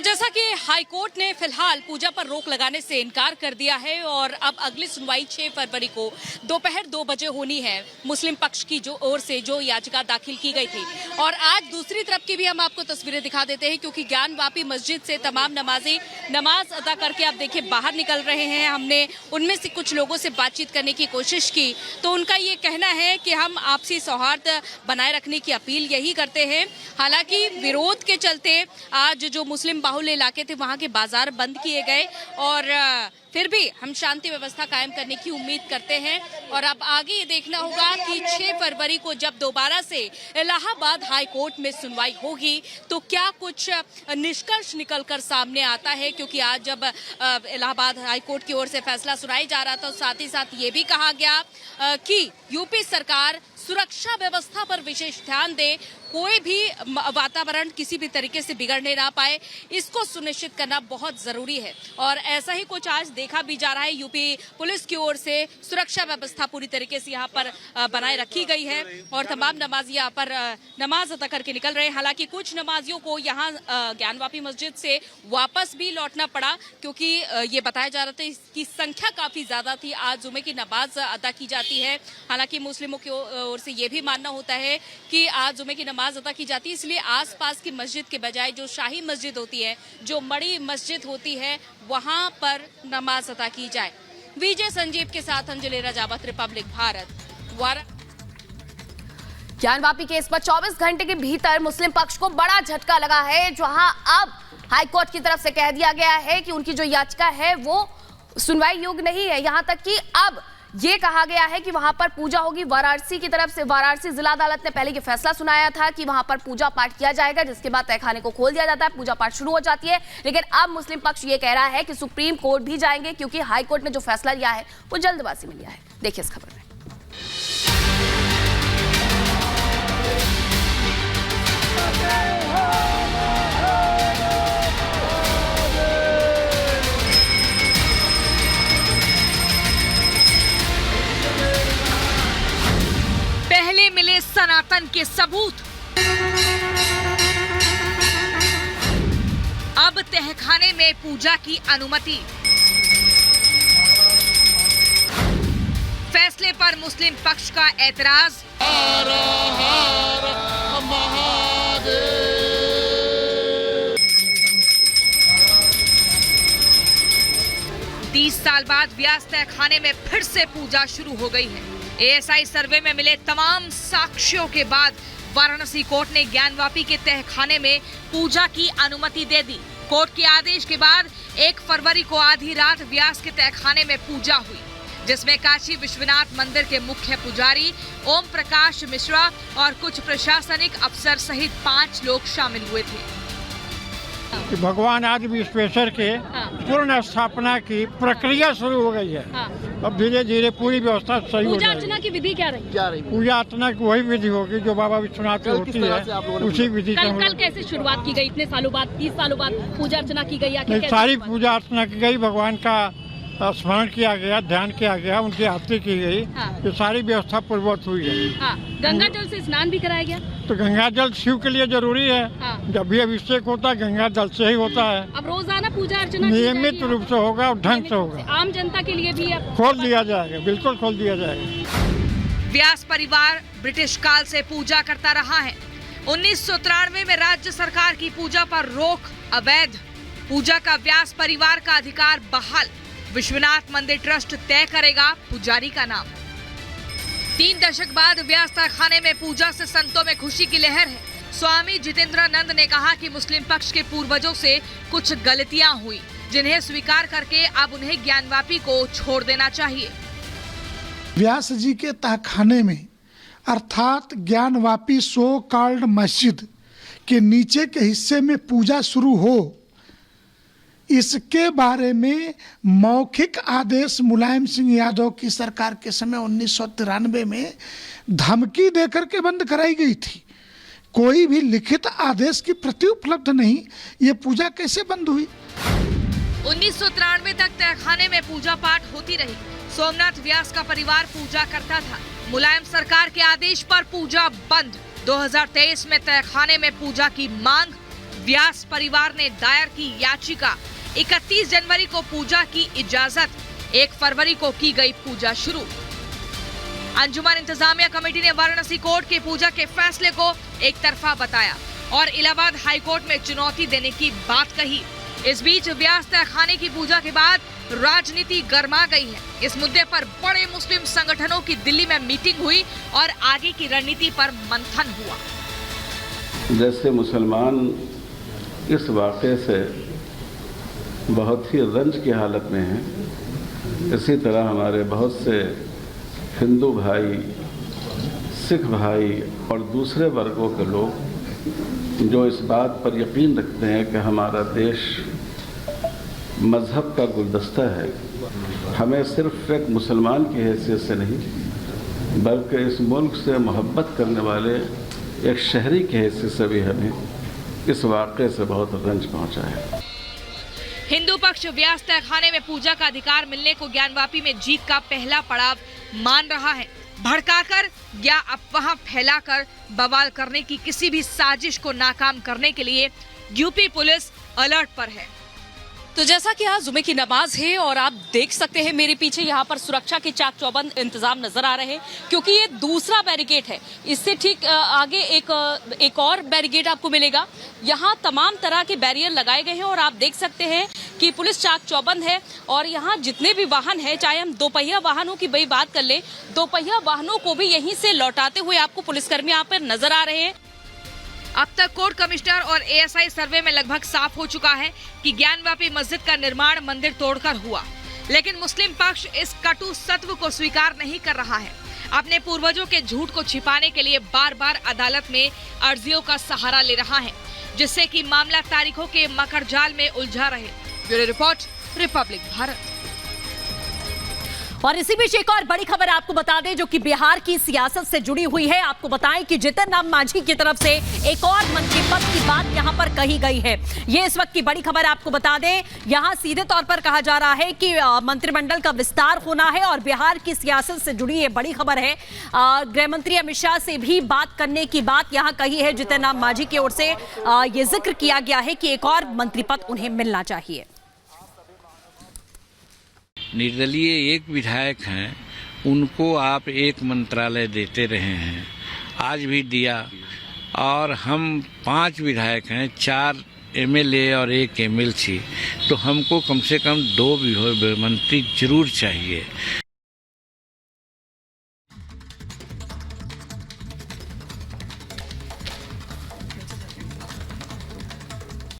जैसा कि हाईकोर्ट ने फिलहाल पूजा पर रोक लगाने से इनकार कर दिया है और अब अगली सुनवाई 6 फरवरी को दोपहर 2 बजे होनी है। मुस्लिम पक्ष की ओर से जो याचिका दाखिल की गई थी और आज दूसरी तरफ की भी हम आपको तस्वीरें दिखा देते हैं, क्योंकि ज्ञानवापी मस्जिद से तमाम नमाजी नमाज अदा करके आप देखिए बाहर निकल रहे हैं। हमने उनमें से कुछ लोगों से बातचीत करने की कोशिश की तो उनका ये कहना है कि हम आपसी सौहार्द बनाए रखने की अपील यही करते हैं। हालांकि विरोध के चलते आज जो मुस्लिम बाहुल्य इलाके थे वहां के बाजार बंद किए गए और फिर भी हम शांति व्यवस्था कायम करने की उम्मीद करते हैं। और अब आगे ये देखना होगा कि 6 फरवरी को जब दोबारा से इलाहाबाद हाई कोर्ट में सुनवाई होगी तो क्या कुछ निष्कर्ष निकलकर सामने आता है, क्योंकि आज जब इलाहाबाद हाई कोर्ट की ओर से फैसला सुनाया जा रहा था तो साथ ही साथ ये भी कहा गया कि यूपी सरकार सुरक्षा व्यवस्था पर विशेष ध्यान दे, कोई भी वातावरण किसी भी तरीके से बिगड़ने ना पाए, इसको सुनिश्चित करना बहुत जरूरी है। और ऐसा ही कुछ आज देखा भी जा रहा है। यूपी पुलिस की ओर से सुरक्षा व्यवस्था पूरी तरीके से यहाँ पर बनाए रखी गई है और तमाम नमाजी यहाँ पर नमाज अदा करके निकल रहे हैं। हालांकि कुछ नमाजियों को यहाँ ज्ञानवापी मस्जिद से वापस भी लौटना पड़ा, क्योंकि ये बताया जा रहा था इसकी संख्या काफी ज्यादा थी। आज जुमे की नमाज अदा की जाती है। हालांकि मुस्लिमों की ओर से ये भी मानना होता है कि आज जुमे की नमाज अदा की जाती है, इसलिए आसपास की मस्जिद के बजाय जो शाही मस्जिद होती है, जो बड़ी मस्जिद होती है, वहां पर नमाज अदा की जाए। विजय संजीव के साथ अंजलि राजावत, रिपब्लिक भारत। ज्ञानवापी केस पर 24 घंटे के भीतर मुस्लिम पक्ष को बड़ा झटका लगा है, जहां अब हाईकोर्ट की तरफ से कह दिया गया है कि उनकी जो याचिका है वो सुनवाई योग्य नहीं है। यहां तक कि अब ये कहा गया है कि वहां पर पूजा होगी। वाराणसी की तरफ से वाराणसी जिला अदालत ने पहले ये फैसला सुनाया था कि वहां पर पूजा पाठ किया जाएगा, जिसके बाद तहखाने को खोल दिया जाता है, पूजा पाठ शुरू हो जाती है। लेकिन अब मुस्लिम पक्ष ये कह रहा है कि सुप्रीम कोर्ट भी जाएंगे, क्योंकि हाई कोर्ट ने जो फैसला लिया है वो जल्दबाजी में लिया है। देखिए इस खबर में। पहले मिले सनातन के सबूत, अब तहखाने में पूजा की अनुमति। फैसले पर मुस्लिम पक्ष का ऐतराज। हर हर महादेव। 30 साल बाद व्यास तहखाने में फिर से पूजा शुरू हो गई है। एएसआई सर्वे में मिले तमाम साक्ष्यों के बाद वाराणसी कोर्ट ने ज्ञानवापी के तहखाने में पूजा की अनुमति दे दी। कोर्ट के आदेश के बाद 1 फरवरी को आधी रात व्यास के तहखाने में पूजा हुई, जिसमें काशी विश्वनाथ मंदिर के मुख्य पुजारी ओम प्रकाश मिश्रा और कुछ प्रशासनिक अफसर सहित 5 लोग शामिल हुए थे। कि भगवान आदि विश्वेश्वर के पूर्ण स्थापना की प्रक्रिया शुरू हो गई है। अब धीरे धीरे पूरी व्यवस्था सही हो जाएगी। पूजा अर्चना की विधि क्या रही? पूजा अर्चना की वही विधि होगी जो बाबा विश्वनाथ की होती है, उसी विधि से। कल कैसे शुरुआत की गई? इतने सालों बाद, 30 सालों बाद पूजा अर्चना की गई? सारी पूजा अर्चना की गई, भगवान का स्मरण किया गया, ध्यान किया गया, उनकी आरती की गई। ये सारी व्यवस्था पूर्ववत हुई है। गंगा जल से स्नान भी कराया गया। तो गंगा जल शिव के लिए जरूरी है। जब भी अभिषेक होता है गंगा जल से ही होता है। अब रोजाना पूजा अर्चना नियमित रूप से होगा और ढंग से होगा। आम जनता के लिए भी खोल दिया जाएगा, बिल्कुल खोल दिया जाएगा। व्यास परिवार ब्रिटिश काल से पूजा करता रहा है। 1993 में राज्य सरकार की पूजा पर रोक अवैध। पूजा का व्यास परिवार का अधिकार बहाल। विश्वनाथ मंदिर ट्रस्ट तय करेगा पुजारी का नाम। 3 दशक बाद व्यास तहखाने में पूजा से संतों में खुशी की लहर है। स्वामी जितेंद्रानंद ने कहा कि मुस्लिम पक्ष के पूर्वजों से कुछ गलतियां हुई, जिन्हें स्वीकार करके अब उन्हें ज्ञानवापी को छोड़ देना चाहिए। व्यास जी के तहखाने में अर्थात ज्ञानवापी सो कॉल्ड मस्जिद के नीचे के हिस्से में पूजा शुरू हो, इसके बारे में मौखिक आदेश मुलायम सिंह यादव की सरकार के समय 1993 में धमकी देकर के बंद कराई गई थी। कोई भी लिखित आदेश की प्रति उपलब्ध नहीं, ये पूजा कैसे बंद हुई? 1993 तक तहखाने में पूजा पाठ होती रही। सोमनाथ व्यास का परिवार पूजा करता था। मुलायम सरकार के आदेश पर पूजा बंद। 2023 में तहखाने में पूजा की मांग। व्यास परिवार ने दायर की याचिका। 31 जनवरी को पूजा की इजाजत, 1 फरवरी को की गई पूजा शुरू। अंजुमन इंतजामिया कमेटी ने वाराणसी कोर्ट के पूजा के फैसले को एक तरफा बताया और इलाहाबाद हाई कोर्ट में चुनौती देने की बात कही। इस बीच व्यास तहखाने की पूजा के बाद राजनीति गर्मा गई है। इस मुद्दे पर बड़े मुस्लिम संगठनों की दिल्ली में मीटिंग हुई और आगे की रणनीति पर मंथन हुआ। जैसे मुसलमान इस वाक़े से बहुत ही रंज की हालत में हैं, इसी तरह हमारे बहुत से हिंदू भाई, सिख भाई और दूसरे वर्गों के लोग जो इस बात पर यकीन रखते हैं कि हमारा देश मज़हब का गुलदस्ता है, हमें सिर्फ एक मुसलमान की हैसियत से नहीं बल्कि इस मुल्क से मोहब्बत करने वाले एक शहरी की हैसियत से भी हमें इस वाक़े से बहुत रंज पहुंचा है। हिंदू पक्ष व्यास तहखाने में पूजा का अधिकार मिलने को ज्ञानवापी में जीत का पहला पड़ाव मान रहा है। भड़काकर या अफवाह फैलाकर बवाल करने की किसी भी साजिश को नाकाम करने के लिए यूपी पुलिस अलर्ट पर है। तो जैसा कि आज जुमे की नमाज है और आप देख सकते हैं मेरे पीछे यहाँ पर सुरक्षा के चाक चौबंद इंतजाम नजर आ रहे हैं, क्योंकि ये दूसरा बैरिकेड है। इससे ठीक आगे एक और बैरिकेड आपको मिलेगा। यहाँ तमाम तरह के बैरियर लगाए गए हैं और आप देख सकते हैं कि पुलिस चाक चौबंद है। और यहाँ जितने भी वाहन है, चाहे हम दोपहिया वाहनों की भाई बात कर ले, दोपहिया वाहनों को भी यहीं से लौटाते हुए आपको पुलिसकर्मी यहाँ पर नजर आ रहे हैं। अब तक कोर्ट कमिश्नर और एएसआई सर्वे में लगभग साफ हो चुका है कि ज्ञानवापी मस्जिद का निर्माण मंदिर तोड़कर हुआ, लेकिन मुस्लिम पक्ष इस कटु सत्य को स्वीकार नहीं कर रहा है। अपने पूर्वजों के झूठ को छिपाने के लिए बार बार अदालत में अर्जियों का सहारा ले रहा है, जिससे कि मामला तारीखों के मकड़जाल में उलझा रहे। Bureau report, Republic Bharat. और इसी बीच एक और बड़ी खबर आपको बता दें जो कि बिहार की सियासत से जुड़ी हुई है। आपको बताएं कि जीतन राम मांझी की तरफ से एक और मंत्री पद की बात यहां पर कही गई है। ये इस वक्त की बड़ी खबर आपको बता दें। यहां सीधे तौर पर कहा जा रहा है कि मंत्रिमंडल का विस्तार होना है और बिहार की सियासत से जुड़ी ये बड़ी खबर है। गृह मंत्री अमित शाह से भी बात करने की बात यहां कही है जीतन राम मांझी की ओर से। ये जिक्र किया गया है कि एक और मंत्री पद उन्हें मिलना चाहिए। निर्दलीय एक विधायक हैं, उनको आप एक मंत्रालय देते रहे हैं, आज भी दिया। और हम 5 विधायक हैं, 4 एमएलए और 1 एमएलसी, तो हमको कम से कम 2 मंत्री जरूर चाहिए।